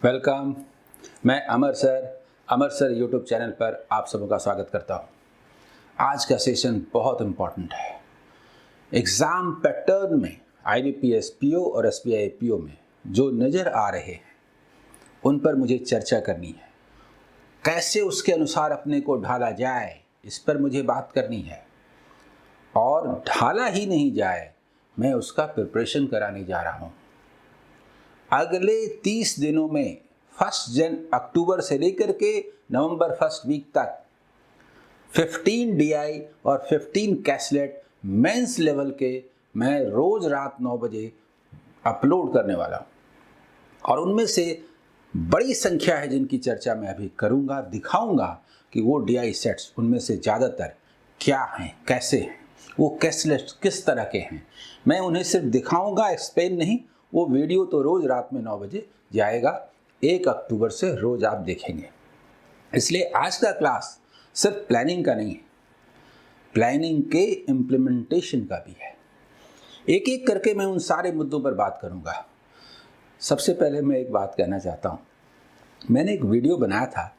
Welcome. मैं अमर sir YouTube channel पर आप सबों का स्वागत करता हूँ। आज का सेशन बहुत इम्पॉर्टेंट है। एग्ज़ाम पैटर्न में IBPS PO और SBI PO में जो नज़र आ रहे हैं उन पर मुझे चर्चा करनी है। कैसे उसके अनुसार अपने को ढाला जाए, इस पर मुझे बात करनी है। और ढाला ही नहीं जाए, मैं उसका प्रिपरेशन कराने जा रहा हूँ। अगले 30 दिनों में 1 अक्टूबर से लेकर के नवंबर 1 वीक तक 15 DI और 15 कैसलेट मेंस लेवल के मैं रोज रात 9 बजे अपलोड करने वाला हूँ। और उनमें से बड़ी संख्या है जिनकी चर्चा मैं अभी करूँगा, दिखाऊंगा कि वो DI सेट्स उनमें से ज़्यादातर क्या हैं, कैसे हैं, वो कैसलेट किस तरह के हैं। मैं उन्हें सिर्फ दिखाऊंगा, एक्सप्लेन नहीं। वो वीडियो तो रोज़ रात में 9 बजे जाएगा। 1 अक्टूबर से रोज़ आप देखेंगे। इसलिए आज का क्लास सिर्फ प्लानिंग का नहीं है, प्लानिंग के इम्प्लीमेंटेशन का भी है। एक एक करके मैं उन सारे मुद्दों पर बात करूंगा। सबसे पहले मैं एक बात कहना चाहता हूँ। मैंने एक वीडियो बनाया था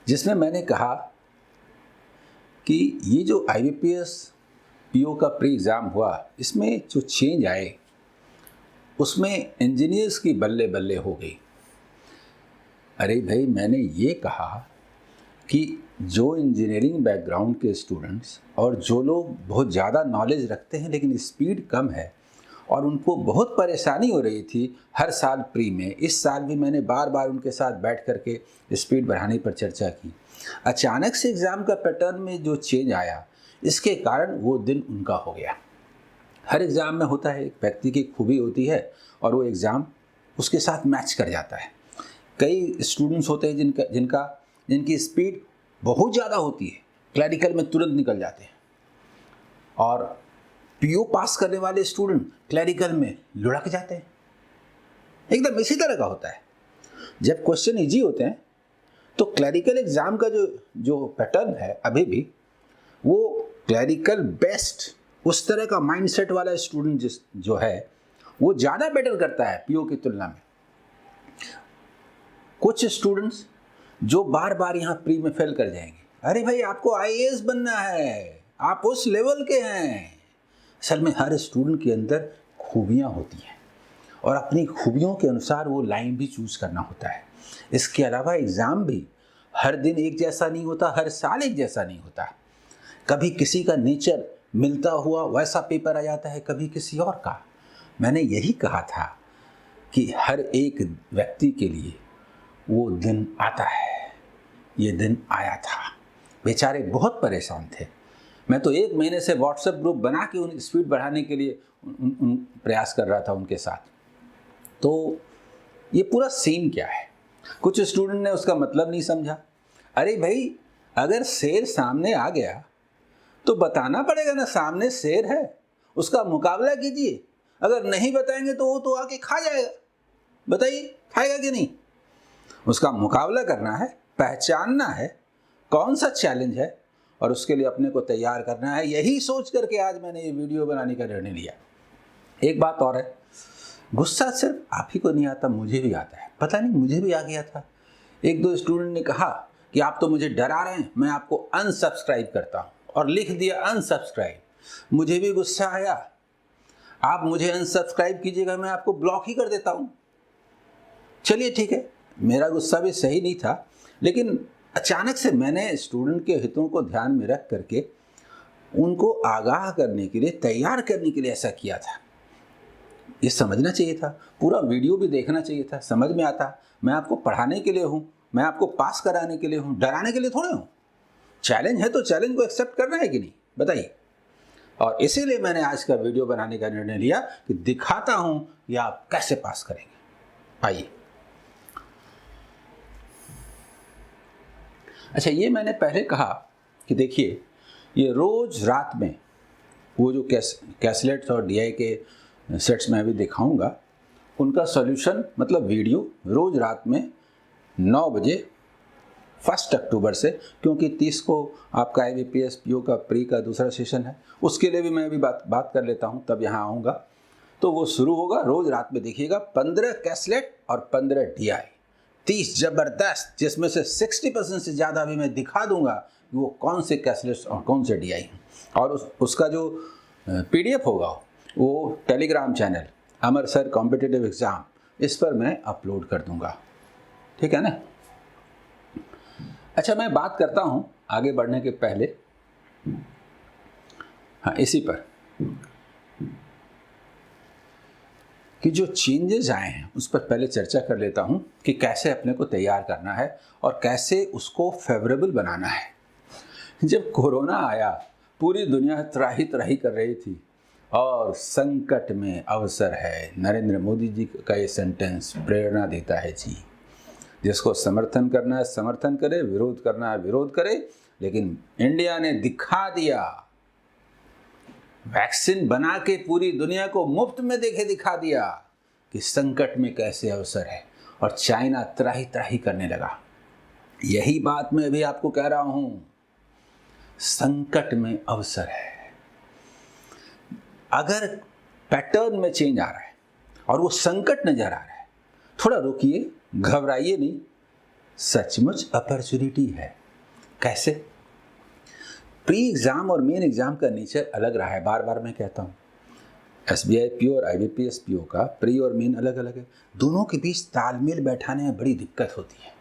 जिसमें मैंने कहा कि ये जो IBPS PO का प्री एग्ज़ाम हुआ, इसमें जो चेंज आए उसमें इंजीनियर्स की बल्ले बल्ले हो गई। अरे भाई, मैंने ये कहा कि जो इंजीनियरिंग बैकग्राउंड के स्टूडेंट्स और जो लोग बहुत ज़्यादा नॉलेज रखते हैं लेकिन स्पीड कम है और उनको बहुत परेशानी हो रही थी हर साल प्री में, इस साल भी मैंने बार बार उनके साथ बैठ करके स्पीड बढ़ाने पर चर्चा की। अचानक से एग्ज़ाम का पैटर्न में जो चेंज आया, इसके कारण वो दिन उनका हो गया। हर एग्ज़ाम में होता है, एक व्यक्ति की खूबी होती है और वो एग्ज़ाम उसके साथ मैच कर जाता है। कई स्टूडेंट्स होते हैं जिनकी स्पीड बहुत ज़्यादा होती है, क्लैरिकल में तुरंत निकल जाते हैं। और PO पास करने वाले स्टूडेंट क्लैरिकल में लुढ़क जाते हैं। एकदम इसी तरह का होता है। जब क्वेश्चन इजी होते हैं तो क्लैरिकल एग्ज़ाम का जो पैटर्न है अभी भी, वो क्लैरिकल बेस्ट उस तरह का माइंडसेट वाला स्टूडेंट जो है वो ज़्यादा बेटर करता है PO की तुलना में। कुछ स्टूडेंट्स जो बार बार यहाँ प्री में फेल कर जाएंगे, अरे भाई आपको IAS बनना है, आप उस लेवल के हैं। असल में हर स्टूडेंट के अंदर खूबियाँ होती हैं और अपनी खूबियों के अनुसार वो लाइन भी चूज करना होता है। इसके अलावा एग्ज़ाम भी हर दिन एक जैसा नहीं होता, हर साल एक जैसा नहीं होता। कभी किसी का नेचर मिलता हुआ वैसा पेपर आ जाता है, कभी किसी और का। मैंने यही कहा था कि हर एक व्यक्ति के लिए वो दिन आता है। ये दिन आया था। बेचारे बहुत परेशान थे। मैं तो 1 महीने से व्हाट्सएप ग्रुप बना के उन स्पीड बढ़ाने के लिए प्रयास कर रहा था उनके साथ। तो ये पूरा सीन क्या है? कुछ स्टूडेंट ने उसका मतलब नहीं समझा। अरे भाई, अगर शेर सामने आ गया तो बताना पड़ेगा ना, सामने शेर है, उसका मुकाबला कीजिए। अगर नहीं बताएंगे तो वो तो आके खा जाएगा। बताइए, खाएगा कि नहीं? उसका मुकाबला करना है, पहचानना है कौन सा चैलेंज है और उसके लिए अपने को तैयार करना है। यही सोच करके आज मैंने ये वीडियो बनाने का निर्णय लिया। एक बात और है, गुस्सा सिर्फ आप ही को नहीं आता, मुझे भी आता है। पता नहीं, मुझे भी आ गया था। 1-2 स्टूडेंट ने कहा कि आप तो मुझे डरा रहे हैं, मैं आपको अनसब्सक्राइब करता हूँ, और लिख दिया अनसब्सक्राइब। मुझे भी गुस्सा आया। आप मुझे अनसब्सक्राइब कीजिएगा, मैं आपको ब्लॉक ही कर देता हूँ। चलिए ठीक है, मेरा गुस्सा भी सही नहीं था, लेकिन अचानक से मैंने स्टूडेंट के हितों को ध्यान में रख करके उनको आगाह करने के लिए, तैयार करने के लिए ऐसा किया था। ये समझना चाहिए था, पूरा वीडियो भी देखना चाहिए था, समझ में आता। मैं आपको पढ़ाने के लिए हूँ, मैं आपको पास कराने के लिए हूँ, डराने के लिए थोड़े हूँ। चैलेंज है तो चैलेंज को एक्सेप्ट करना है कि नहीं, बताइए। और इसीलिए मैंने आज का वीडियो बनाने का निर्णय लिया कि दिखाता हूं कि आप कैसे पास करेंगे। आइए। अच्छा, ये मैंने पहले कहा कि देखिए, ये रोज रात में वो जो कैसलेट्स और DI के सेट्स मैं अभी दिखाऊंगा, उनका सॉल्यूशन मतलब वीडियो रोज रात में 9 बजे 1 अक्टूबर से, क्योंकि 30 को आपका IBPS PO का प्री का दूसरा सेशन है, उसके लिए भी मैं अभी बात कर लेता हूं, तब यहाँ आऊँगा। तो वो शुरू होगा, रोज़ रात में देखिएगा। 15 कैसलेट और 15 DI, 30 जबरदस्त, जिसमें से 60% से ज़्यादा भी मैं दिखा दूंगा कि वो कौन से कैशलेस और कौन से DI, और उसका जो PDF होगा वो टेलीग्राम चैनल अमर सर कॉम्पिटिटिव एग्ज़ाम, इस पर मैं अपलोड कर दूंगा। ठीक है ना। अच्छा, मैं बात करता हूं आगे बढ़ने के पहले, हाँ, इसी पर कि जो चेंजेस आए हैं उस पर पहले चर्चा कर लेता हूं कि कैसे अपने को तैयार करना है और कैसे उसको फेवरेबल बनाना है। जब कोरोना आया, पूरी दुनिया त्राही त्राही कर रही थी, और संकट में अवसर है, नरेंद्र मोदी जी का ये सेंटेंस प्रेरणा देता है जी। जिसको समर्थन करना है समर्थन करे, विरोध करना है विरोध करे, लेकिन इंडिया ने दिखा दिया, वैक्सीन बना के पूरी दुनिया को मुफ्त में दिखा दिया कि संकट में कैसे अवसर है, और चाइना त्राही त्राही करने लगा। यही बात मैं भी आपको कह रहा हूं, संकट में अवसर है। अगर पैटर्न में चेंज आ रहा है और वो संकट नजर आ रहा है, थोड़ा रुकिए, घबराइए नहीं, सचमुच अपॉर्चुनिटी है। कैसे? प्री एग्जाम और मेन एग्जाम का नेचर अलग रहा है, बार बार मैं कहता हूँ। SBI PO और IBPS PO का प्री और मेन अलग अलग है, दोनों के बीच तालमेल बैठाने में बड़ी दिक्कत होती है।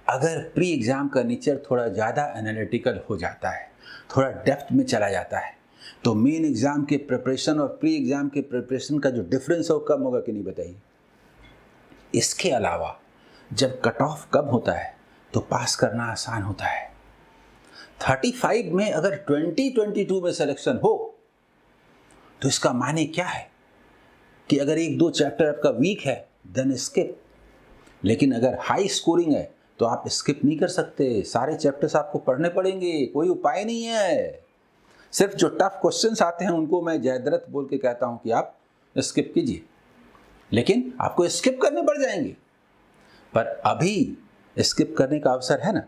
अगर प्री एग्जाम का नेचर थोड़ा ज़्यादा एनालिटिकल हो जाता है, थोड़ा डेप्थ में चला जाता है, तो मेन एग्जाम के प्रिपरेशन और प्री एग्जाम के प्रिपरेशन का जो डिफरेंस है वो कम होगा कि नहीं, बताइए। इसके अलावा जब कट ऑफ कम होता है तो पास करना आसान होता है। 35 में अगर 2022 में सिलेक्शन हो तो इसका माने क्या है कि अगर 1-2 चैप्टर आपका वीक है देन स्किप, लेकिन अगर हाई स्कोरिंग है तो आप स्किप नहीं कर सकते, सारे चैप्टर्स आपको पढ़ने पड़ेंगे, कोई उपाय नहीं है। सिर्फ जो टफ क्वेश्चंस आते हैं उनको मैं जयद्रथ बोल के कहता हूं कि आप स्किप कीजिए, लेकिन आपको स्किप करने पड़ जाएंगे। पर अभी स्किप करने का अवसर है ना,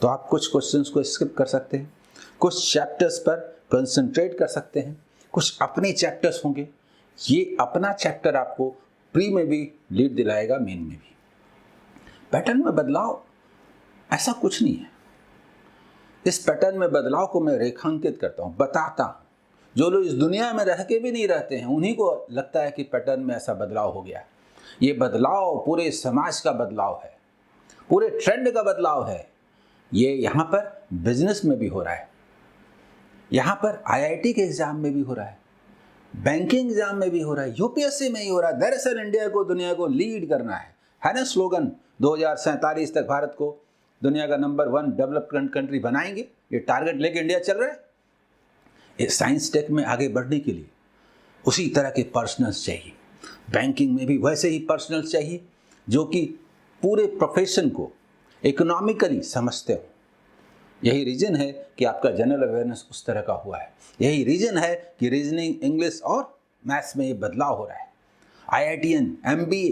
तो आप कुछ क्वेश्चंस को स्किप कर सकते हैं, कुछ चैप्टर्स पर कंसंट्रेट कर सकते हैं, कुछ अपने चैप्टर्स होंगे। ये अपना चैप्टर आपको प्री में भी लीड दिलाएगा, मेन में भी। पैटर्न में बदलाव ऐसा कुछ नहीं है। इस पैटर्न में बदलाव को मैं रेखांकित करता हूँ, बताता हूँ। जो लोग इस दुनिया में रह के भी नहीं रहते हैं उन्हीं को लगता है कि पैटर्न में ऐसा बदलाव हो गया। ये बदलाव पूरे समाज का बदलाव है, पूरे ट्रेंड का बदलाव है। ये यहाँ पर बिजनेस में भी हो रहा है, यहाँ पर IIT के एग्जाम में भी हो रहा है, बैंकिंग एग्जाम में भी हो रहा है, UPSC में ही हो रहा है। दरअसल इंडिया को दुनिया को लीड करना है ना स्लोगन, 2047 तक भारत को दुनिया का नंबर 1 डेवलप्ड कंट्री बनाएंगे। ये टारगेट लेके इंडिया चल रहा है। इस साइंस टेक में आगे बढ़ने के लिए उसी तरह के पर्सनल्स चाहिए, बैंकिंग में भी वैसे ही पर्सनल्स चाहिए जो कि पूरे प्रोफेशन को इकोनॉमिकली समझते हो। यही रीजन है कि आपका जनरल अवेयरनेस उस तरह का हुआ है। यही रीजन है कि रीजनिंग, इंग्लिश और मैथ्स में ये बदलाव हो रहा है। IITN, MBA,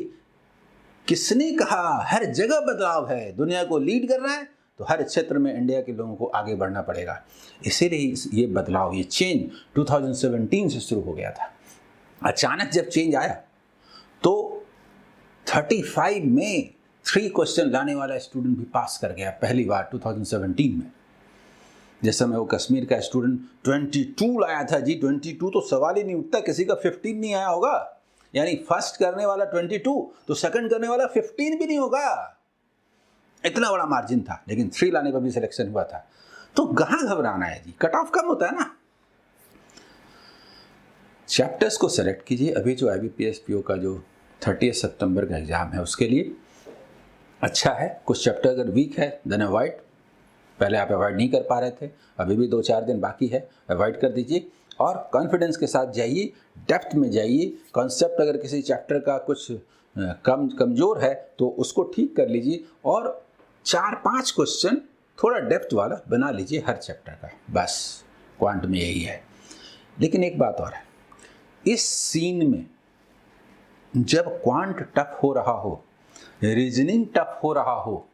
किसने कहा? हर जगह बदलाव है। दुनिया को लीड करना है तो हर क्षेत्र में इंडिया के लोगों को आगे बढ़ना पड़ेगा। इसीलिए ये बदलाव, ये चेंज 2017 से शुरू हो गया था। अचानक जब चेंज आया तो 35 में 3 क्वेश्चन लाने वाला स्टूडेंट भी पास कर गया पहली बार 2017 में। जिस समय वो कश्मीर का स्टूडेंट 22 लाया था जी, 22 तो सवाल ही नहीं उठता, किसी का 15 नहीं आया होगा। यानी फर्स्ट करने वाला 22 तो सेकंड करने वाला 15 भी नहीं होगा। इतना बड़ा मार्जिन था, लेकिन 3 लाने पर भी सिलेक्शन हुआ था। तो कहां घबराना है जी, कट ऑफ कम होता है ना। चैप्टर्स को सेलेक्ट कीजिए। अभी जो IBPS PO का जो 30 सितंबर का एग्जाम है उसके लिए अच्छा है। कुछ चैप्टर अगर वीक है देन अवॉइड। पहले आप अवॉइड नहीं कर पा रहे थे, अभी भी 2-4 दिन बाकी है, अवॉइड कर दीजिए और कॉन्फिडेंस के साथ जाइए, डेप्थ में जाइए। कॉन्सेप्ट अगर किसी चैप्टर का कुछ कमज़ोर है तो उसको ठीक कर लीजिए और 4-5 क्वेश्चन थोड़ा डेप्थ वाला बना लीजिए हर चैप्टर का। बस क्वांट में यही है। लेकिन एक बात और है, इस सीन में जब क्वांट टफ हो रहा हो, रीजनिंग टफ हो रहा हो,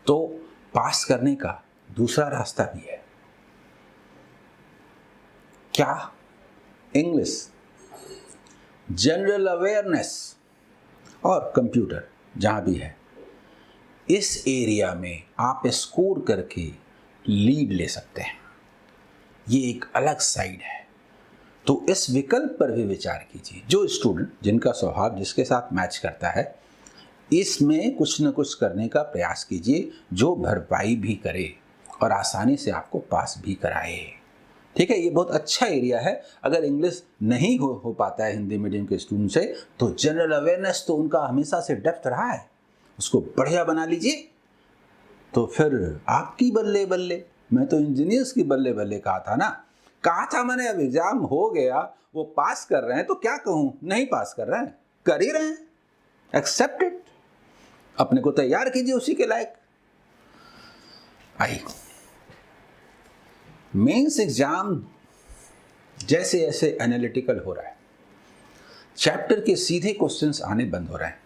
तो पास करने का दूसरा रास्ता भी है। क्या? इंग्लिश, जनरल अवेयरनेस और कंप्यूटर, जहाँ भी है, इस एरिया में आप स्कोर करके लीड ले सकते हैं। ये एक अलग साइड है। तो इस विकल्प पर भी विचार कीजिए। जो स्टूडेंट जिनका स्वभाव जिसके साथ मैच करता है, इसमें कुछ न कुछ करने का प्रयास कीजिए जो भरपाई भी करे और आसानी से आपको पास भी कराए। ठीक है, ये बहुत अच्छा एरिया है। अगर इंग्लिश नहीं हो पाता है हिंदी मीडियम के स्टूडेंट से, तो जनरल अवेयरनेस तो उनका हमेशा से डेप्थ रहा है, उसको बढ़िया बना लीजिए। तो फिर आपकी बल्ले बल्ले। मैं तो इंजीनियर्स की बल्ले बल्ले कहा था मैंने। अब एग्जाम हो गया, वो पास कर रहे हैं तो क्या कहूँ, नहीं पास कर रहे हैं, कर ही रहे हैं, एक्सेप्ट इट। अपने को तैयार कीजिए उसी के लायक। आई मेंस एग्जाम जैसे जैसे एनालिटिकल हो रहा है, चैप्टर के सीधे क्वेश्चंस आने बंद हो रहे हैं,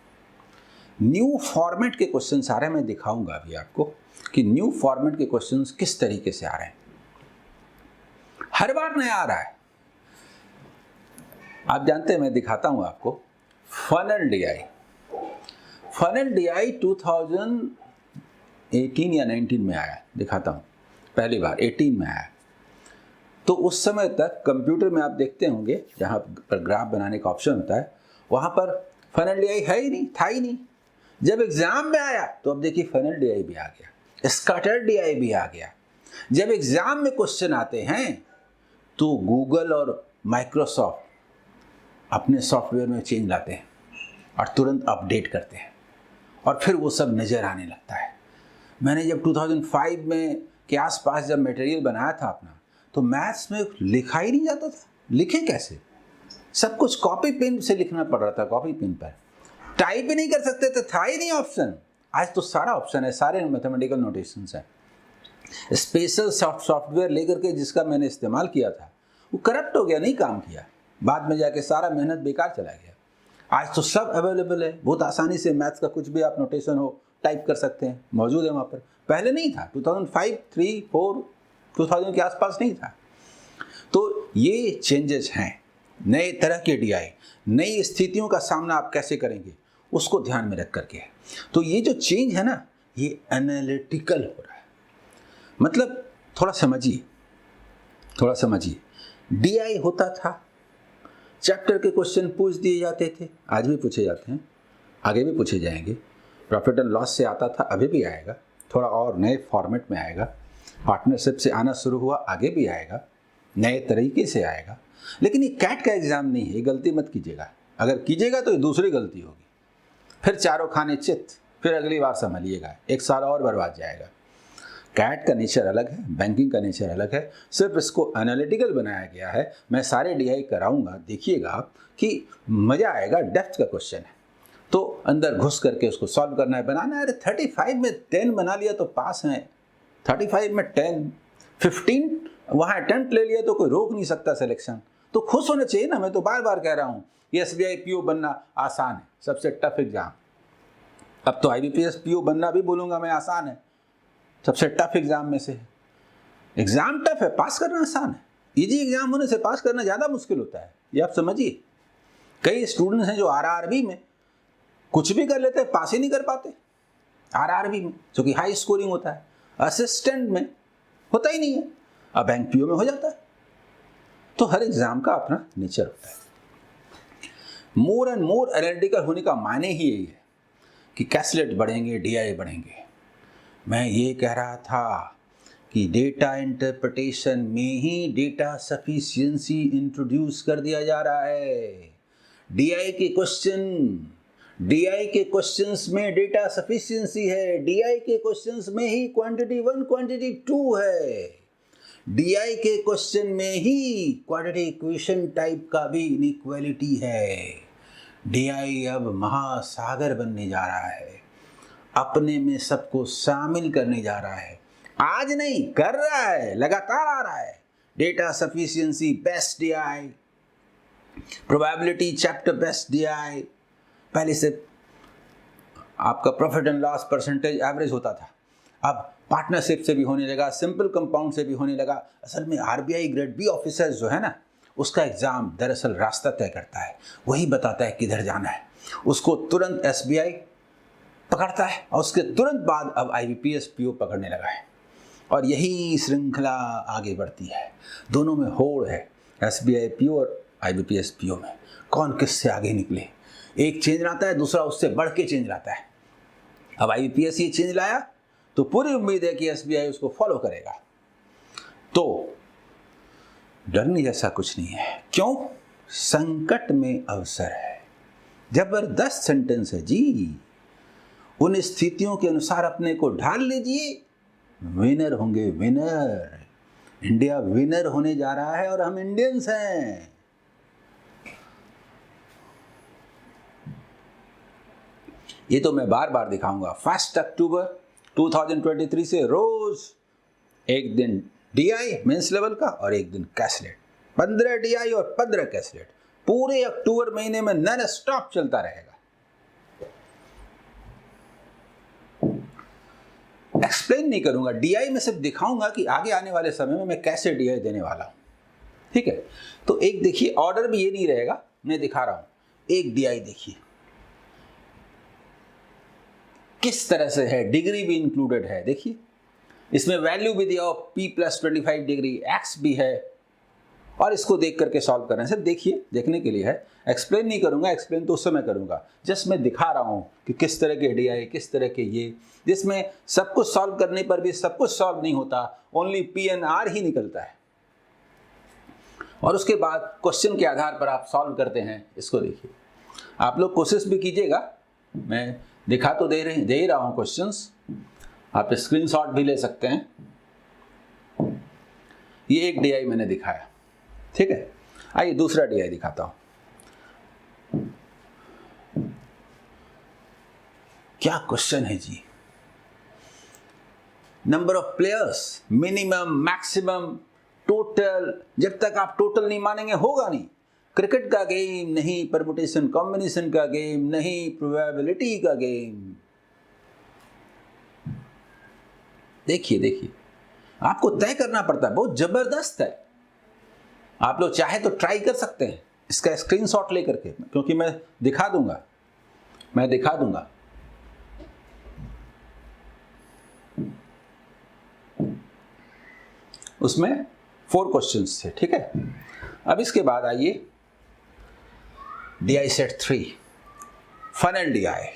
न्यू फॉर्मेट के क्वेश्चंस आ रहे हैं। मैं दिखाऊंगा अभी आपको कि न्यू फॉर्मेट के क्वेश्चंस किस तरीके से आ रहे हैं। हर बार नया आ रहा है। आप जानते हैं, मैं दिखाता हूं आपको। फनल डीआई 2018 या 19 में आया, दिखाता हूं। पहली बार 18 में आया। तो उस समय तक कंप्यूटर में आप देखते होंगे जहां पर ग्राफ बनाने का ऑप्शन होता है, वहां पर फनल डीआई है ही नहीं, था ही नहीं। जब एग्जाम में आया तो अब देखिए फनल डीआई भी आ गया, स्कैटर डीआई भी आ गया। जब एग्जाम में क्वेश्चन आते हैं तो गूगल और माइक्रोसॉफ्ट अपने सॉफ्टवेयर में चेंज लाते हैं और तुरंत अपडेट करते हैं और फिर वो सब नज़र आने लगता है। मैंने जब 2005 में के आसपास जब मटेरियल बनाया था अपना, तो मैथ्स में लिखा ही नहीं जाता था। लिखें कैसे? सब कुछ कॉपी पेन से लिखना पड़ रहा था, कॉपी पेन पर। टाइप ही नहीं कर सकते थे, था ही नहीं ऑप्शन। आज तो सारा ऑप्शन है, सारे मैथमेटिकल नोटेशंस हैं। स्पेशल सॉफ्टवेयर लेकर के जिसका मैंने इस्तेमाल किया था, वो करप्ट हो गया, नहीं काम किया। बाद में जाके सारा मेहनत बेकार चला गया। आज तो सब अवेलेबल है, बहुत आसानी से मैथ्स का कुछ भी आप नोटेशन हो टाइप कर सकते हैं, मौजूद है वहाँ पर। पहले नहीं था, 2005, 3, 4, 2000 के आसपास नहीं था। तो ये चेंजेस हैं, नए तरह के डीआई, नई स्थितियों का सामना आप कैसे करेंगे उसको ध्यान में रख करके। तो ये जो चेंज है ना, ये एनालिटिकल हो रहा है। मतलब थोड़ा समझिए। डीआई होता था, चैप्टर के क्वेश्चन पूछ दिए जाते थे, आज भी पूछे जाते हैं, आगे भी पूछे जाएंगे। प्रॉफिट एंड लॉस से आता था, अभी भी आएगा, थोड़ा और नए फॉर्मेट में आएगा। पार्टनरशिप से आना शुरू हुआ, आगे भी आएगा, नए तरीके से आएगा। लेकिन ये कैट का एग्जाम नहीं है, ये गलती मत कीजिएगा। अगर कीजिएगा तो ये दूसरी गलती होगी, फिर चारों खाने चित, फिर अगली बार संभलिएगा, एक साल और बर्बाद जाएगा। कैट का नेचर अलग है, बैंकिंग का नेचर अलग है, सिर्फ इसको एनालिटिकल बनाया गया है। मैं सारे डीआई कराऊंगा, देखिएगा आप कि मज़ा आएगा। डेप्थ का क्वेश्चन है तो अंदर घुस करके उसको सॉल्व करना है, बनाना है। अरे 35 में 10 बना लिया तो पास हैं, 35 में 10, 15 वहाँ अटेम्प्ट ले लिया तो कोई रोक नहीं सकता सिलेक्शन। तो खुश होना चाहिए ना। मैं तो बार बार कह रहा हूँ, ये एसबीआई पीओ बनना आसान है, सबसे टफ एग्जाम। अब तो आईबीपीएस पीओ बनना भी बोलूँगा मैं आसान है, सबसे टफ एग्जाम में से। एग्जाम टफ है, पास करना आसान है। इजी एग्जाम होने से पास करना ज़्यादा मुश्किल होता है, ये आप समझिए। कई स्टूडेंट्स हैं जो आरआरबी में कुछ भी कर लेते हैं, पास ही नहीं कर पाते। आरआरबी में जो कि हाई स्कोरिंग होता है, असिस्टेंट में होता ही नहीं है, अब बैंक पीओ में हो जाता है। तो हर एग्जाम का अपना नेचर होता है। मोर एंड मोर एनालिटिकल होने का मायने ही यही है कि कैसलेट बढ़ेंगे, डीआई बढ़ेंगे। मैं ये कह रहा था कि डेटा इंटरप्रिटेशन में ही डेटा सफिशिएंसी इंट्रोड्यूस कर दिया जा रहा है। डीआई के क्वेश्चंस में डेटा सफिशिएंसी है, डीआई के क्वेश्चंस में ही क्वांटिटी 1 क्वांटिटी 2 है, डीआई के क्वेश्चन में ही क्वाड्रेटिक इक्वेशन टाइप का भी इनइक्वालिटी है। डीआई अब महासागर बनने जा रहा है, अपने में सबको शामिल करने जा रहा है। आज नहीं, कर रहा है, लगातार आ रहा है। Data sufficiency best DI, probability chapter best DI. पहले से आपका profit and loss percentage average होता था, अब पार्टनरशिप से भी होने लगा, सिंपल कंपाउंड से भी होने लगा। असल में आरबीआई ग्रेड बी ऑफिसर्स जो है ना, उसका एग्जाम दरअसल रास्ता तय करता है, वही बताता है किधर जाना है। उसको तुरंत एसबीआई पकड़ता है और उसके तुरंत बाद अब IBPS PO पकड़ने लगा है और यही श्रृंखला आगे बढ़ती है। दोनों में होड़ है, SBI PO और IBPS PO में कौन किससे आगे निकले। एक चेंज लाता है, दूसरा उससे बढ़ के चेंज लाता है। अब IBPS ये चेंज लाया तो पूरी उम्मीद है कि SBI उसको फॉलो करेगा। तो डरने जैसा कुछ नहीं है। क्यों? संकट में अवसर है। जबरदस्त सेंटेंस है जी। उन स्थितियों के अनुसार अपने को ढाल लीजिए, विनर होंगे, विनर। इंडिया विनर होने जा रहा है और हम इंडियंस हैं। ये तो मैं बार बार दिखाऊंगा। 1 अक्टूबर 2023 से रोज एक दिन DI मेंस लेवल का और एक दिन कैसलेट, 15 DI और 15 कैसलेट पूरे अक्टूबर महीने में नॉन स्टॉप चलता रहेगा। एक्सप्लेन नहीं करूंगा, DI में सिर्फ दिखाऊंगा कि आगे आने वाले समय में मैं कैसे DI देने वाला हूं। ठीक है, तो एक देखिए, ऑर्डर भी ये नहीं रहेगा, मैं दिखा रहा हूं। एक DI देखिए किस तरह से है, डिग्री भी इंक्लूडेड है। देखिए इसमें वैल्यू भी दिया हो, P+25 डिग्री, X भी है और इसको देख करके सॉल्व करना है। सिर्फ देखिए, देखने के लिए है, एक्सप्लेन नहीं करूंगा। एक्सप्लेन तो उस समय करूंगा, जस्ट मैं दिखा रहा हूं कि किस तरह के DI, किस तरह के ये, जिसमें सब कुछ सॉल्व करने पर भी सब कुछ सॉल्व नहीं होता, ओनली PNR ही निकलता है और उसके बाद क्वेश्चन के आधार पर आप सॉल्व करते हैं। इसको देखिए, आप लोग कोशिश भी कीजिएगा, मैं दिखा तो दे ही रहा हूं क्वेश्चंस, आप स्क्रीनशॉट भी ले सकते हैं। ये एक DI मैंने दिखाया, ठीक है। आइए दूसरा DI दिखाता हूं। क्या क्वेश्चन है जी। Number of players, minimum, maximum, total. जब तक आप टोटल नहीं मानेंगे होगा नहीं। क्रिकेट का गेम नहीं, परमुटेशन कॉम्बिनेशन का गेम नहीं, प्रोबेबिलिटी का गेम। देखिए देखिए, आपको तय करना पड़ता है, बहुत जबरदस्त है। आप लोग चाहे तो ट्राई कर सकते हैं इसका स्क्रीनशॉट लेकर के, क्योंकि मैं दिखा दूंगा। उसमें 4 क्वेश्चंस थे, ठीक है। अब इसके बाद आइए DI सेट 3 फनल DI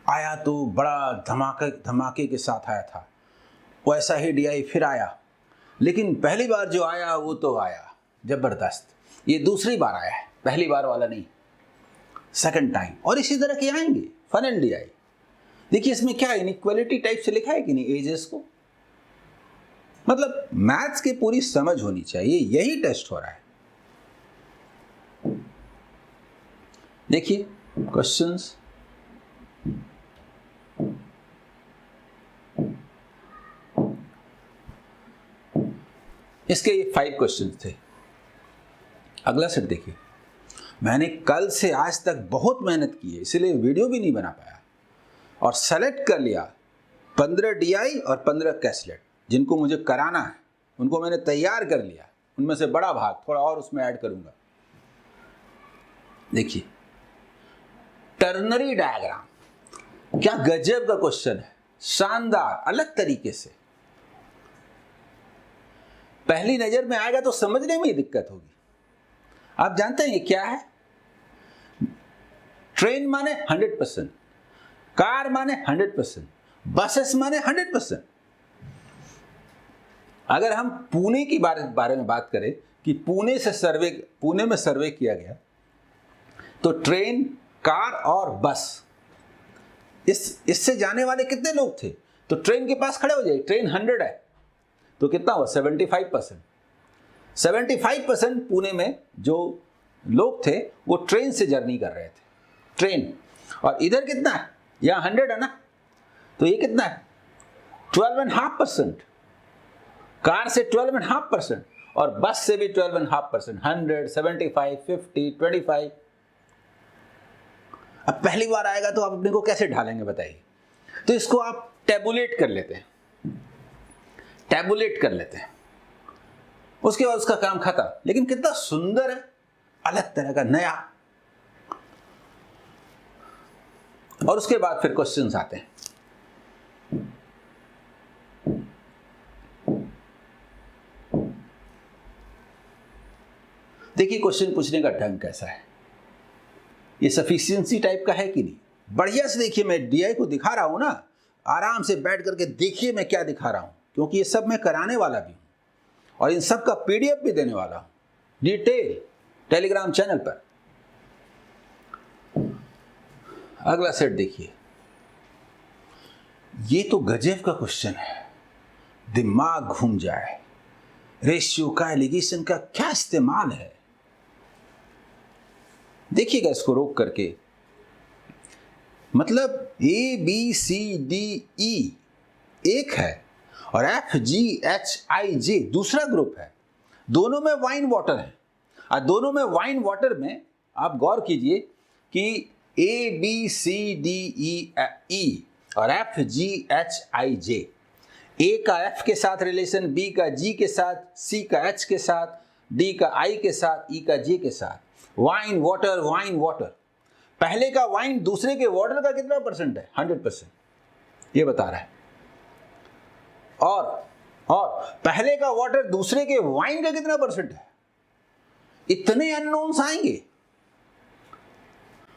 आया तो बड़ा धमाके के साथ आया था। वैसा ही DI फिर आया, लेकिन पहली बार जो आया वो तो आया जबरदस्त। ये दूसरी बार आया है, पहली बार वाला नहीं, सेकंड टाइम। और इसी तरह के आएंगे फनल DI। देखिए इसमें क्या इनइक्वालिटी टाइप से लिखा है कि नहीं, एजेस को। मतलब मैथ्स की पूरी समझ होनी चाहिए, यही टेस्ट हो रहा है। देखिए क्वेश्चंस, इसके ये 5 क्वेश्चंस थे। अगला सेट देखिए, मैंने कल से आज तक बहुत मेहनत की है, इसलिए वीडियो भी नहीं बना पाया और सेलेक्ट कर लिया 15 DI और 15 कैसलेट जिनको मुझे कराना है, उनको मैंने तैयार कर लिया। उनमें से बड़ा भाग थोड़ा और उसमें ऐड करूंगा। देखिए टर्नरी डायग्राम, क्या गजब का क्वेश्चन है, शानदार, अलग तरीके से। पहली नजर में आएगा तो समझने में ही दिक्कत होगी। आप जानते हैं ये क्या है? ट्रेन माने 100%, कार माने 100%, बसेस माने 100%। अगर हम पुणे की बारे में बात करें कि पुणे में सर्वे किया गया, तो ट्रेन, कार और बस, इससे जाने वाले कितने लोग थे? तो ट्रेन के पास खड़े हो जाइए, ट्रेन 100 है तो कितना हुआ? 75%। 75% पुणे में जो लोग थे वो ट्रेन से जर्नी कर रहे थे, ट्रेन। और इधर कितना है? यहाँ 100 है ना, तो ये कितना है? 12.5%। कार से 12.5% और बस से भी 12.5%। 100, 75, 50, 25। अब पहली बार आएगा तो आप अपने को कैसे ढालेंगे बताइए? तो इसको आप टैबुलेट कर लेते हैं, उसके बाद उसका काम खत्म। लेकिन कितना सुंदर है, अलग तरह का, नया। और उसके बाद फिर क्वेश्चंस आते हैं। देखिए क्वेश्चन पूछने का ढंग कैसा है, ये सफिशिएंसी टाइप का है कि नहीं। बढ़िया से देखिए, मैं डीआई को दिखा रहा हूं ना, आराम से बैठ करके देखिए मैं क्या दिखा रहा हूं, क्योंकि ये सब मैं कराने वाला भी हूं और इन सब का पीडीएफ भी देने वाला हूं डिटेल टेलीग्राम चैनल पर। अगला सेट देखिए, ये तो गजब का क्वेश्चन है, दिमाग घूम जाए। रेशियो का एलिगेशन का क्या इस्तेमाल है, देखिएगा इसको रोक करके। मतलब A B C D E एक है और एफ जी एच आई जे दूसरा ग्रुप है, दोनों में वाइन वाटर है। और दोनों में वाइन वाटर में आप गौर कीजिए कि A B C D E और एफ जी एच आई जे, ए का एफ के साथ रिलेशन, बी का जी के साथ, सी का एच के साथ, डी का आई के साथ, ई का जे के साथ। वाइन वाटर वाइन वाटर, पहले का वाइन दूसरे के वाटर का कितना परसेंट है? 100%, ये बता रहा है। और पहले का वाटर दूसरे के वाइन का कितना परसेंट है? इतने अननोन्स आएंगे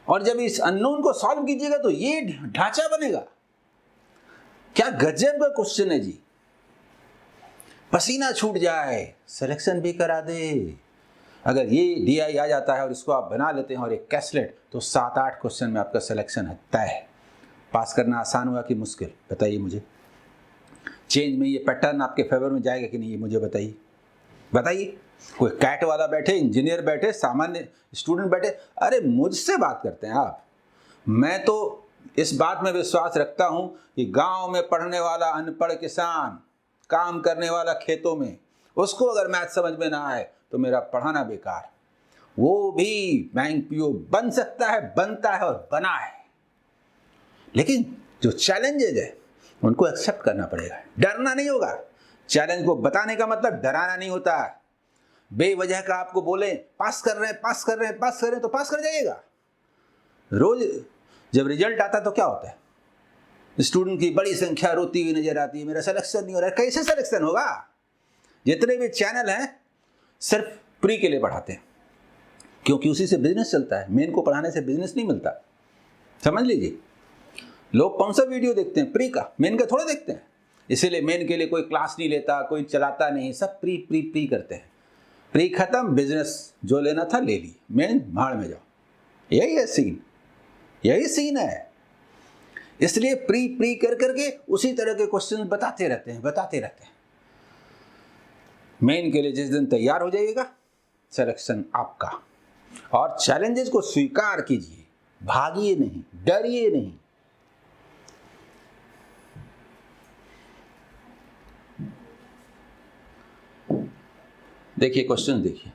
और जब इस अननोन को सॉल्व कीजिएगा तो ये ढांचा बनेगा। क्या गजब का क्वेश्चन है जी, पसीना छूट जाए, सिलेक्शन भी करा दे। अगर ये डीआई आ जाता है और इसको आप बना लेते हैं और एक कैसलेट, तो 7-8 क्वेश्चन में आपका सिलेक्शन है तय। पास करना आसान हुआ कि मुश्किल, बताइए मुझे। चेंज में ये पैटर्न आपके फेवर में जाएगा कि नहीं, ये मुझे बताइए। बताइए, कोई कैट वाला बैठे, इंजीनियर बैठे, सामान्य स्टूडेंट बैठे, अरे मुझसे बात करते हैं आप। मैं तो इस बात में विश्वास रखता हूं कि गांव में पढ़ने वाला अनपढ़ किसान, काम करने वाला खेतों में, उसको अगर मैथ समझ में ना आए तो मेरा पढ़ाना बेकार। वो भी बैंक पीओ बन सकता है, बनता है और बना है, लेकिन जो चैलेंजेज है उनको एक्सेप्ट करना पड़ेगा। डरना नहीं होगा। चैलेंज को बताने का मतलब डराना नहीं होता। बेवजह का आपको बोले पास कर रहे हैं, पास कर रहे हैं, पास कर रहे हैं, तो पास कर जाइएगा। रोज जब रिजल्ट आता है तो क्या होता है? स्टूडेंट की बड़ी संख्या रोती हुई नजर आती है, मेरा सिलेक्शन नहीं हो रहा है। कैसे सिलेक्शन होगा? जितने भी चैनल हैं सिर्फ प्री के लिए पढ़ाते हैं, क्योंकि उसी से बिजनेस चलता है। मेन को पढ़ाने से बिजनेस नहीं मिलता, समझ लीजिए। लोग कौन सा वीडियो देखते हैं? प्री का, मेन का थोड़ा देखते हैं। इसीलिए मेन के लिए कोई क्लास नहीं लेता, कोई चलाता नहीं, सब प्री प्री प्री करते हैं। प्री खत्म, बिजनेस जो लेना था ले ली, मेन भाड़ में जाओ। यही है सीन, यही सीन है। इसलिए प्री प्री कर करके उसी तरह के क्वेश्चन बताते रहते हैं। मेन के लिए जिस दिन तैयार हो जाइएगा, सिलेक्शन आपका। और चैलेंजेस को स्वीकार कीजिए, भागिए नहीं, डरिए नहीं। देखिए क्वेश्चन देखिए,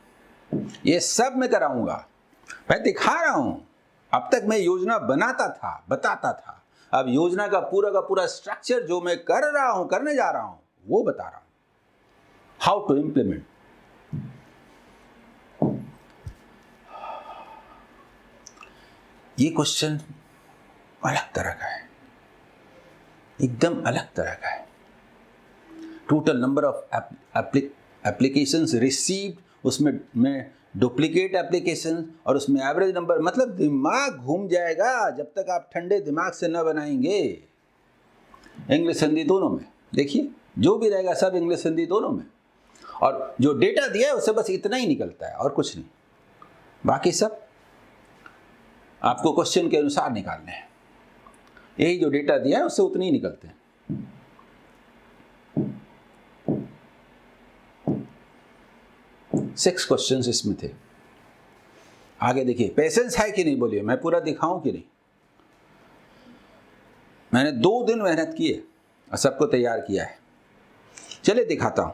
ये सब मैं कराऊंगा, मैं दिखा रहा हूं। अब तक मैं योजना बनाता था, बताता था। अब योजना का पूरा स्ट्रक्चर जो मैं कर रहा हूं, करने जा रहा हूं, वो बता रहा हूं। How to implement. ये क्वेश्चन अलग तरह का है, एकदम अलग तरह का है। Total number of applications received, उसमें मैं डुप्लीकेट एप्लीकेशन और उसमें एवरेज नंबर। मतलब दिमाग घूम जाएगा जब तक आप ठंडे दिमाग से न बनाएंगे। इंग्लिश हिंदी दोनों में, देखिए जो भी रहेगा सब इंग्लिश हिंदी दोनों में। और जो डेटा दिया है उससे बस इतना ही निकलता है और कुछ नहीं, बाकी सब आपको क्वेश्चन के अनुसार निकालने हैं। यही जो डेटा दिया है उससे उतने ही निकलते हैं। सिक्स क्वेश्चंस इसमें थे। आगे देखिए, पेशेंस है कि नहीं बोलिए, मैं पूरा दिखाऊं कि नहीं। मैंने 2 दिन मेहनत की है और सबको तैयार किया है। चलिए दिखाता हूं।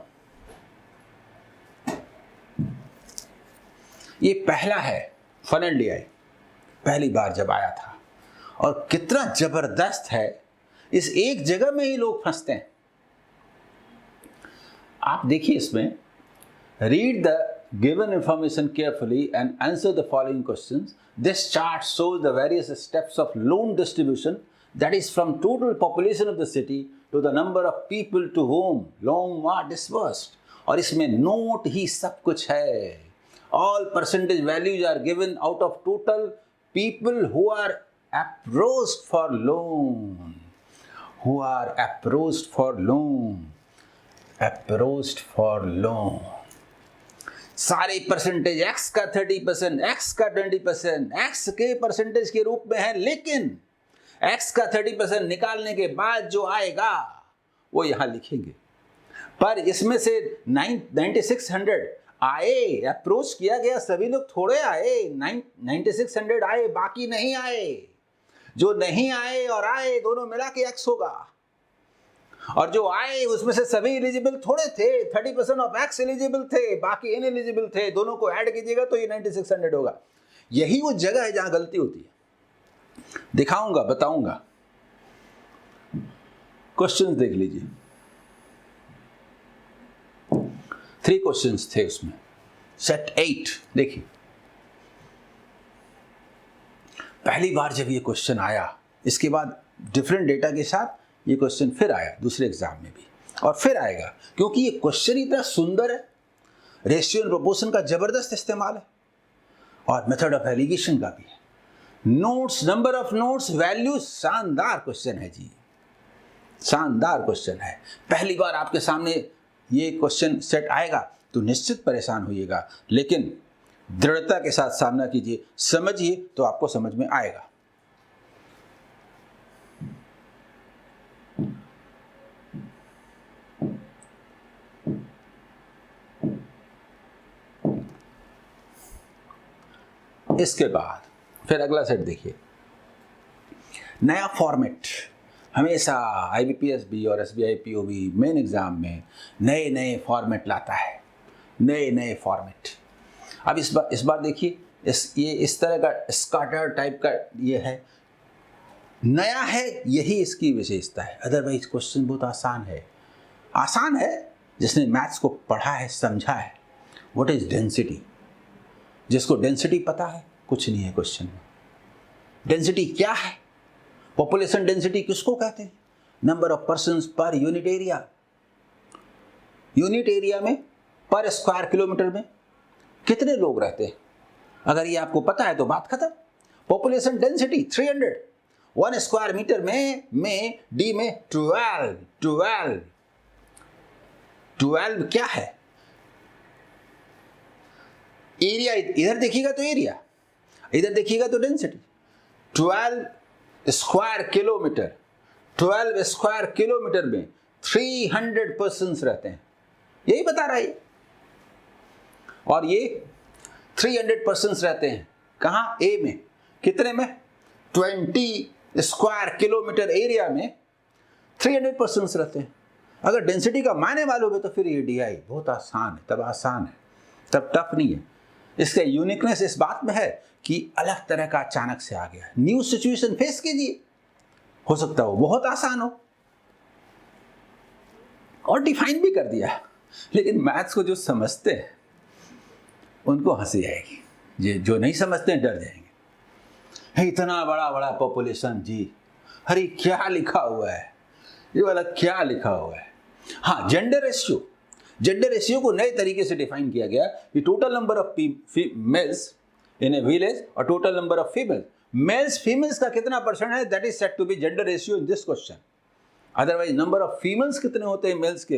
ये पहला है फनल डीआई, पहली बार जब आया था, और कितना जबरदस्त है। इस एक जगह में ही लोग फंसते हैं। आप देखिए इसमें, read the given information carefully and answer the following questions. This chart shows the various steps of loan distribution, that is from total population of the city to the number of people to whom loan are disbursed. और इसमें note ही सब कुछ है. All percentage values are given out of total people who are approached for loan. Who are approached for loan. Approached for loan. सारे percentage x का 30%, x का 20%, x के percentage के रूप में है, लेकिन x का 30% निकालने के बाद जो आएगा वो यहां लिखेंगे. पर इसमें से 9600 आए, अप्रोच किया गया सभी लोग थोड़े आए. 9600 आए, बाकी नहीं आए. जो नहीं आए और आए दोनों मिला के x होगा. और जो आए उसमें से सभी एलिजिबल थोड़े थे. 30% ऑफ एक्स एलिजिबल थे, बाकी इनएलिजिबल थे. दोनों को ऐड कीजिएगा तो ये 9600 होगा. यही वो जगह है जहां गलती होती है. दिखाऊंगा, बताऊंगा. क्वेश्चंस देख लीजिए. 3 क्वेश्चंस थे उसमें. सेट 8 देखिए. पहली बार जब ये क्वेश्चन आया, इसके बाद डिफरेंट डेटा के साथ ये क्वेश्चन फिर आया दूसरे एग्जाम में भी, और फिर आएगा, क्योंकि ये क्वेश्चन इतना सुंदर है. रेशियो एंड प्रोपोर्शन का जबरदस्त इस्तेमाल है और मेथड ऑफ एलिगेशन का भी है. Notes, number of notes, values, शानदार क्वेश्चन है जी, शानदार क्वेश्चन है. पहली बार आपके सामने ये क्वेश्चन सेट आएगा तो निश्चित परेशान होइएगा, लेकिन दृढ़ता के साथ सामना कीजिए, समझिए तो आपको समझ में आएगा. इसके बाद फिर अगला सेट देखिए. नया फॉर्मेट. हमेशा IBPS भी और SBI POB मेन एग्जाम में नए नए फॉर्मेट लाता है, नए नए फॉर्मेट. अब इस बार देखिए, ये इस तरह का स्कैटर टाइप का ये है, नया है, यही इसकी विशेषता है. अदरवाइज क्वेश्चन बहुत आसान है. आसान है जिसने मैथ्स को पढ़ा है, समझा है. What is density? जिसको डेंसिटी पता है, कुछ नहीं है क्वेश्चन में. डेंसिटी क्या है? पॉपुलेशन डेंसिटी किसको कहते हैं? Number of persons per unit area. Unit area में पर स्क्वायर किलोमीटर में कितने लोग रहते हैं, अगर ये आपको पता है तो बात खत्म. पॉपुलेशन डेंसिटी 300, 1 स्क्वायर मीटर में डी में 12 क्या है? एरिया. इधर देखिएगा तो एरिया, इधर देखिएगा तो density. 12 square kilometre, 12 square kilometre में 300 पर्सन्स रहते हैं, यही बता रहा है. और ये 300 पर्सन्स रहते हैं कहाँ? ए में. कितने में? 20 स्क्वायर किलोमीटर एरिया में 300 पर्सन्स रहते हैं. अगर डेंसिटी का मायने मालूम है तो फिर ये DI बहुत आसान है, तब आसान है, तब टफ नहीं है. इसका यूनिकनेस इस बात में है कि अलग तरह का अचानक से आ गया. न्यू सिचुएशन फेस कीजिए, हो सकता हो बहुत आसान हो, और डिफाइन भी कर दिया. लेकिन मैथ्स को जो समझते हैं उनको हंसी आएगी, ये जो नहीं समझते हैं डर जाएंगे. इतना बड़ा बड़ा पॉपुलेशन जी, अरे क्या लिखा हुआ है, ये वाला क्या लिखा हुआ है. हाँ, जेंडर रेशियो. जेंडर रेशियो को नए तरीके से डिफाइन किया गया कि total number of males in a village और total number of females. Males females का कितना परसेंट है, that is set to be gender ratio in this question. Otherwise number of females कितने होते हैं मेल्स के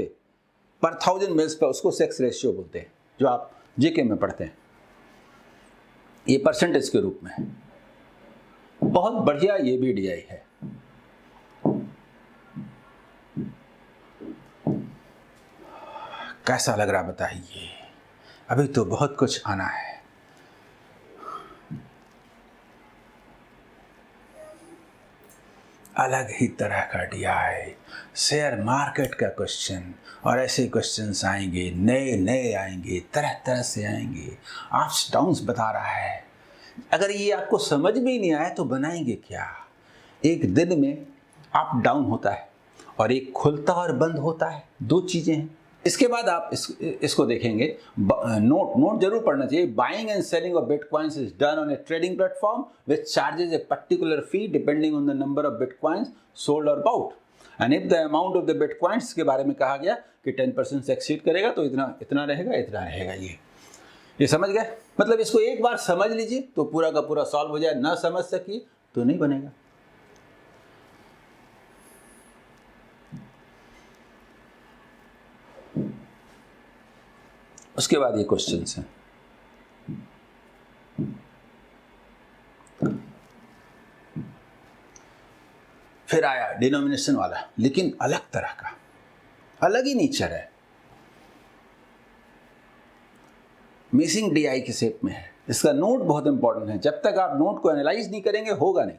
पर 1000 मेल्स पर, उसको सेक्स रेशियो बोलते हैं, जो आप जीके में पढ़ते हैं. ये परसेंटेज के रूप में है. बहुत बढ़िया, ये भी DI है. कैसा लग रहा बताइए? अभी तो बहुत कुछ आना है. अलग ही तरह का DI, शेयर मार्केट का क्वेश्चन, और ऐसे क्वेश्चंस आएंगे, नए नए आएंगे, तरह तरह से आएंगे. अप्स डाउन्स बता रहा है. अगर ये आपको समझ में ही नहीं आया तो बनाएंगे क्या? एक दिन में अप डाउन होता है और एक खुलता और बंद होता है, 2 चीजें हैं. इसके बाद आप इसको देखेंगे, नोट जरूर पढ़ना चाहिए। Buying and selling of bitcoins is done on a trading platform which charges a particular fee depending on the number of bitcoins sold और bought and if the amount of the bitcoins के बारे में कहा गया कि 10% से exceed करेगा तो इतना रहेगा। ये समझ गए? मतलब इसको एक बार समझ लीजिए तो पूरा का पूरा सॉल्व हो जाए, ना समझ सकिए तो नहीं बनेगा। उसके बाद ये क्वेश्चंस हैं। फिर आया डिनोमिनेशन वाला, लेकिन अलग तरह का, अलग ही नेचर है। मिसिंग डीआई के शेप में है। इसका नोट बहुत इंपॉर्टेंट है। जब तक आप नोट को एनालाइज नहीं करेंगे होगा नहीं,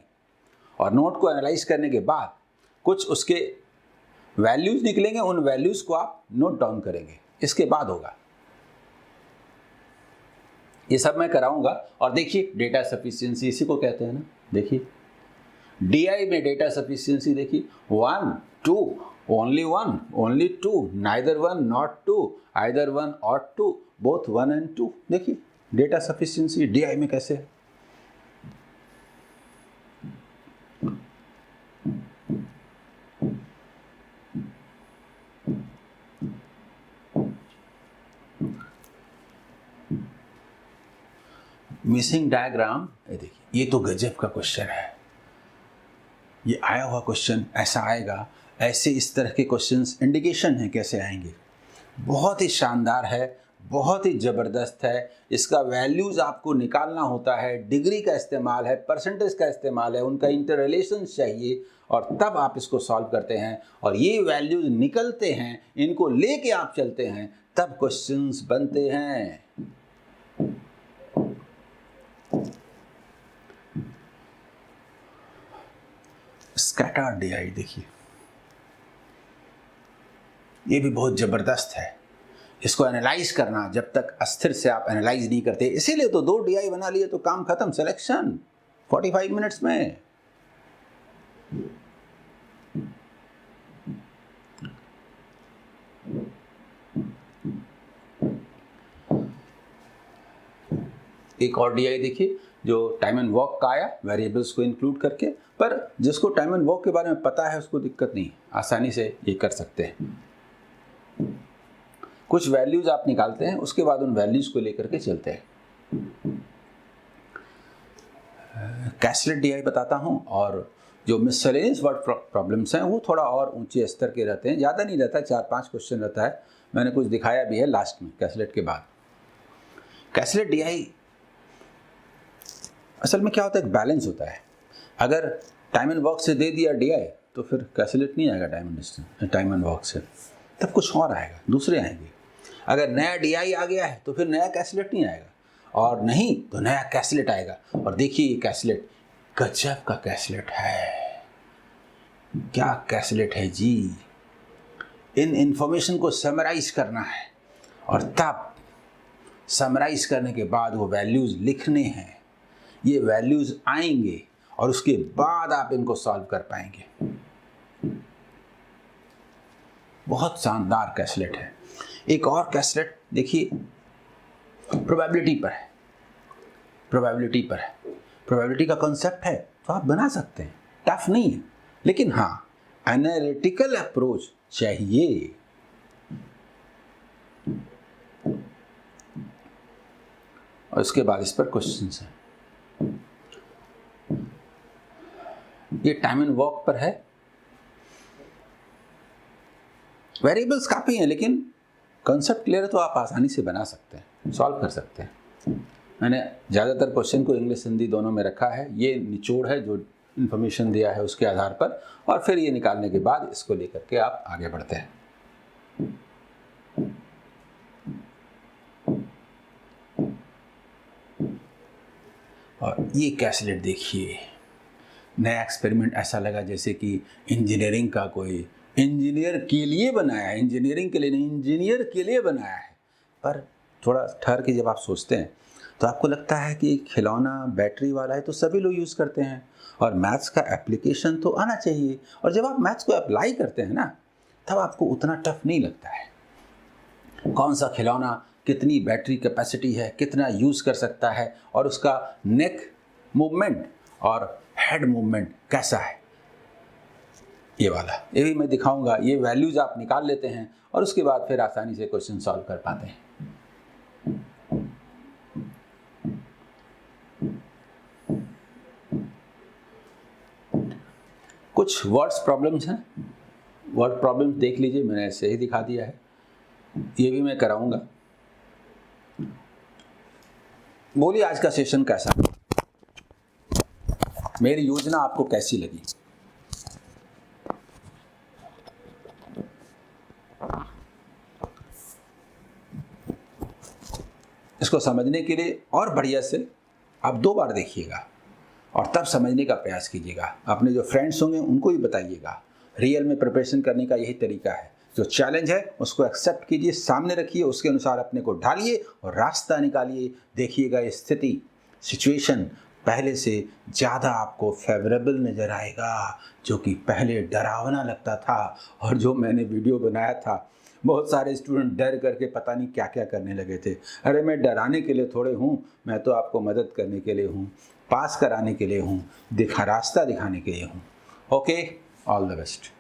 और नोट को एनालाइज करने के बाद कुछ उसके वैल्यूज निकलेंगे, उन वैल्यूज को आप नोट डाउन करेंगे, इसके बाद होगा। ये सब मैं कराऊंगा। और देखिए डेटा सफिशिएंसी इसी को कहते हैं ना। देखिए डीआई में डेटा सफिशिएंसी देखिए 1 2 only 1 only 2 neither 1 not 2 either 1 और 2 बोथ 1 एंड 2। देखिए डेटा सफिशिएंसी डीआई में कैसे है। मिसिंग डायग्राम, ये देखिए, ये तो गजब का क्वेश्चन है। ये आया हुआ क्वेश्चन ऐसा आएगा, ऐसे इस तरह के क्वेश्चंस इंडिकेशन है कैसे आएंगे। बहुत ही शानदार है, बहुत ही ज़बरदस्त है। इसका वैल्यूज़ आपको निकालना होता है, डिग्री का इस्तेमाल है, परसेंटेज का इस्तेमाल है, उनका इंटर रिलेशन चाहिए, और तब आप इसको सॉल्व करते हैं और ये वैल्यूज़ निकलते हैं, इनको लेके आप चलते हैं, तब क्वेश्चंस बनते हैं। स्कैटर्ड डीआई देखिए, ये भी बहुत ज़बरदस्त है। इसको एनालाइज करना, जब तक अस्थिर से आप एनालाइज नहीं करते, इसीलिए तो 2 डीआई बना लिए तो काम खत्म। सिलेक्शन 45 मिनट्स में। एक और डीआई देखिए जो टाइम एंड वर्क का आया, वेरिएबल्स को इंक्लूड करके। पर जिसको टाइम एंड वर्क के बारे में पता है उसको दिक्कत नहीं, आसानी से ये कर सकते हैं। कुछ वैल्यूज आप निकालते हैं, उसके बाद उन वैल्यूज को लेकर के चलते हैं। कैसलेट डीआई बताता हूं, और जो मिसलेनियस वर्ड प्रॉब्लम्स हैं वो थोड़ा और ऊंचे स्तर के रहते हैं, ज़्यादा नहीं रहता, 4-5 क्वेश्चन रहता है। मैंने कुछ दिखाया भी है लास्ट में कैसलेट के बाद। कैसलेट डीआई असल में क्या होता है, एक बैलेंस होता है। अगर टाइम एंड वर्क से दे दिया डीआई तो फिर कैसलेट नहीं आएगा टाइम एंड वर्क से, तब कुछ और आएगा, दूसरे आएंगे। अगर नया डीआई आ गया है तो फिर नया कैसलेट नहीं आएगा, और नहीं तो नया कैसलेट आएगा। और देखिए ये कैसलेट गजब का कैसलेट है। क्या कैसलेट है जी। इन इंफॉर्मेशन को समराइज करना है, और तब समराइज करने के बाद वो वैल्यूज लिखने हैं। ये वैल्यूज आएंगे और उसके बाद आप इनको सॉल्व कर पाएंगे। बहुत शानदार कैसलेट है। एक और कैसलेट देखिए, प्रोबेबिलिटी पर है। प्रोबेबिलिटी का कॉन्सेप्ट है तो आप बना सकते हैं, टफ नहीं है, लेकिन हाँ एनालिटिकल अप्रोच चाहिए। और उसके बाद इस पर क्वेश्चंस हैं। ये टाइम एंड वर्क पर है। वेरिएबल्स काफ़ी हैं, लेकिन कॉन्सेप्ट क्लियर है तो आप आसानी से बना सकते हैं, सॉल्व कर सकते हैं। मैंने ज़्यादातर क्वेश्चन को इंग्लिश हिंदी दोनों में रखा है। ये निचोड़ है जो इन्फॉर्मेशन दिया है उसके आधार पर, और फिर ये निकालने के बाद इसको लेकर के आप आगे बढ़ते हैं। और ये कैसलेट देखिए, नया एक्सपेरिमेंट ऐसा लगा जैसे कि इंजीनियरिंग का कोई इंजीनियर के लिए बनाया है, इंजीनियरिंग के लिए नहीं, इंजीनियर के लिए बनाया है। पर थोड़ा ठहर के जब आप सोचते हैं तो आपको लगता है कि खिलौना बैटरी वाला है तो सभी लोग यूज़ करते हैं, और मैथ्स का एप्लीकेशन तो आना चाहिए। और जब आप मैथ्स को अप्लाई करते हैं ना, तब आपको उतना टफ नहीं लगता है। कौन सा खिलौना कितनी बैटरी कैपेसिटी है, कितना यूज़ कर सकता है, और उसका नेक मूवमेंट और हेड मूवमेंट कैसा है, ये वाला ये भी मैं दिखाऊंगा। ये वैल्यूज़ आप निकाल लेते हैं और उसके बाद फिर आसानी से क्वेश्चन सॉल्व कर पाते हैं। कुछ वर्ड्स प्रॉब्लम्स हैं, वर्ड प्रॉब्लम्स देख लीजिए, मैंने ऐसे ही दिखा दिया है, ये भी मैं कराऊंगा। बोलिए आज का सेशन कैसा, मेरी योजना आपको कैसी लगी? इसको समझने के लिए और बढ़िया से आप 2 बार देखिएगा और तब समझने का प्रयास कीजिएगा। अपने जो फ्रेंड्स होंगे उनको भी बताइएगा। रियल में प्रिपरेशन करने का यही तरीका है। जो चैलेंज है उसको एक्सेप्ट कीजिए, सामने रखिए, उसके अनुसार अपने को ढालिए और रास्ता निकालिए। देखिएगा ये स्थिति, सिचुएशन पहले से ज़्यादा आपको फेवरेबल नज़र आएगा, जो कि पहले डरावना लगता था। और जो मैंने वीडियो बनाया था, बहुत सारे स्टूडेंट डर करके पता नहीं क्या क्या करने लगे थे। अरे मैं डराने के लिए थोड़े हूँ, मैं तो आपको मदद करने के लिए हूँ, पास कराने के लिए हूँ, रास्ता दिखाने के लिए हूँ। Okay, all the best.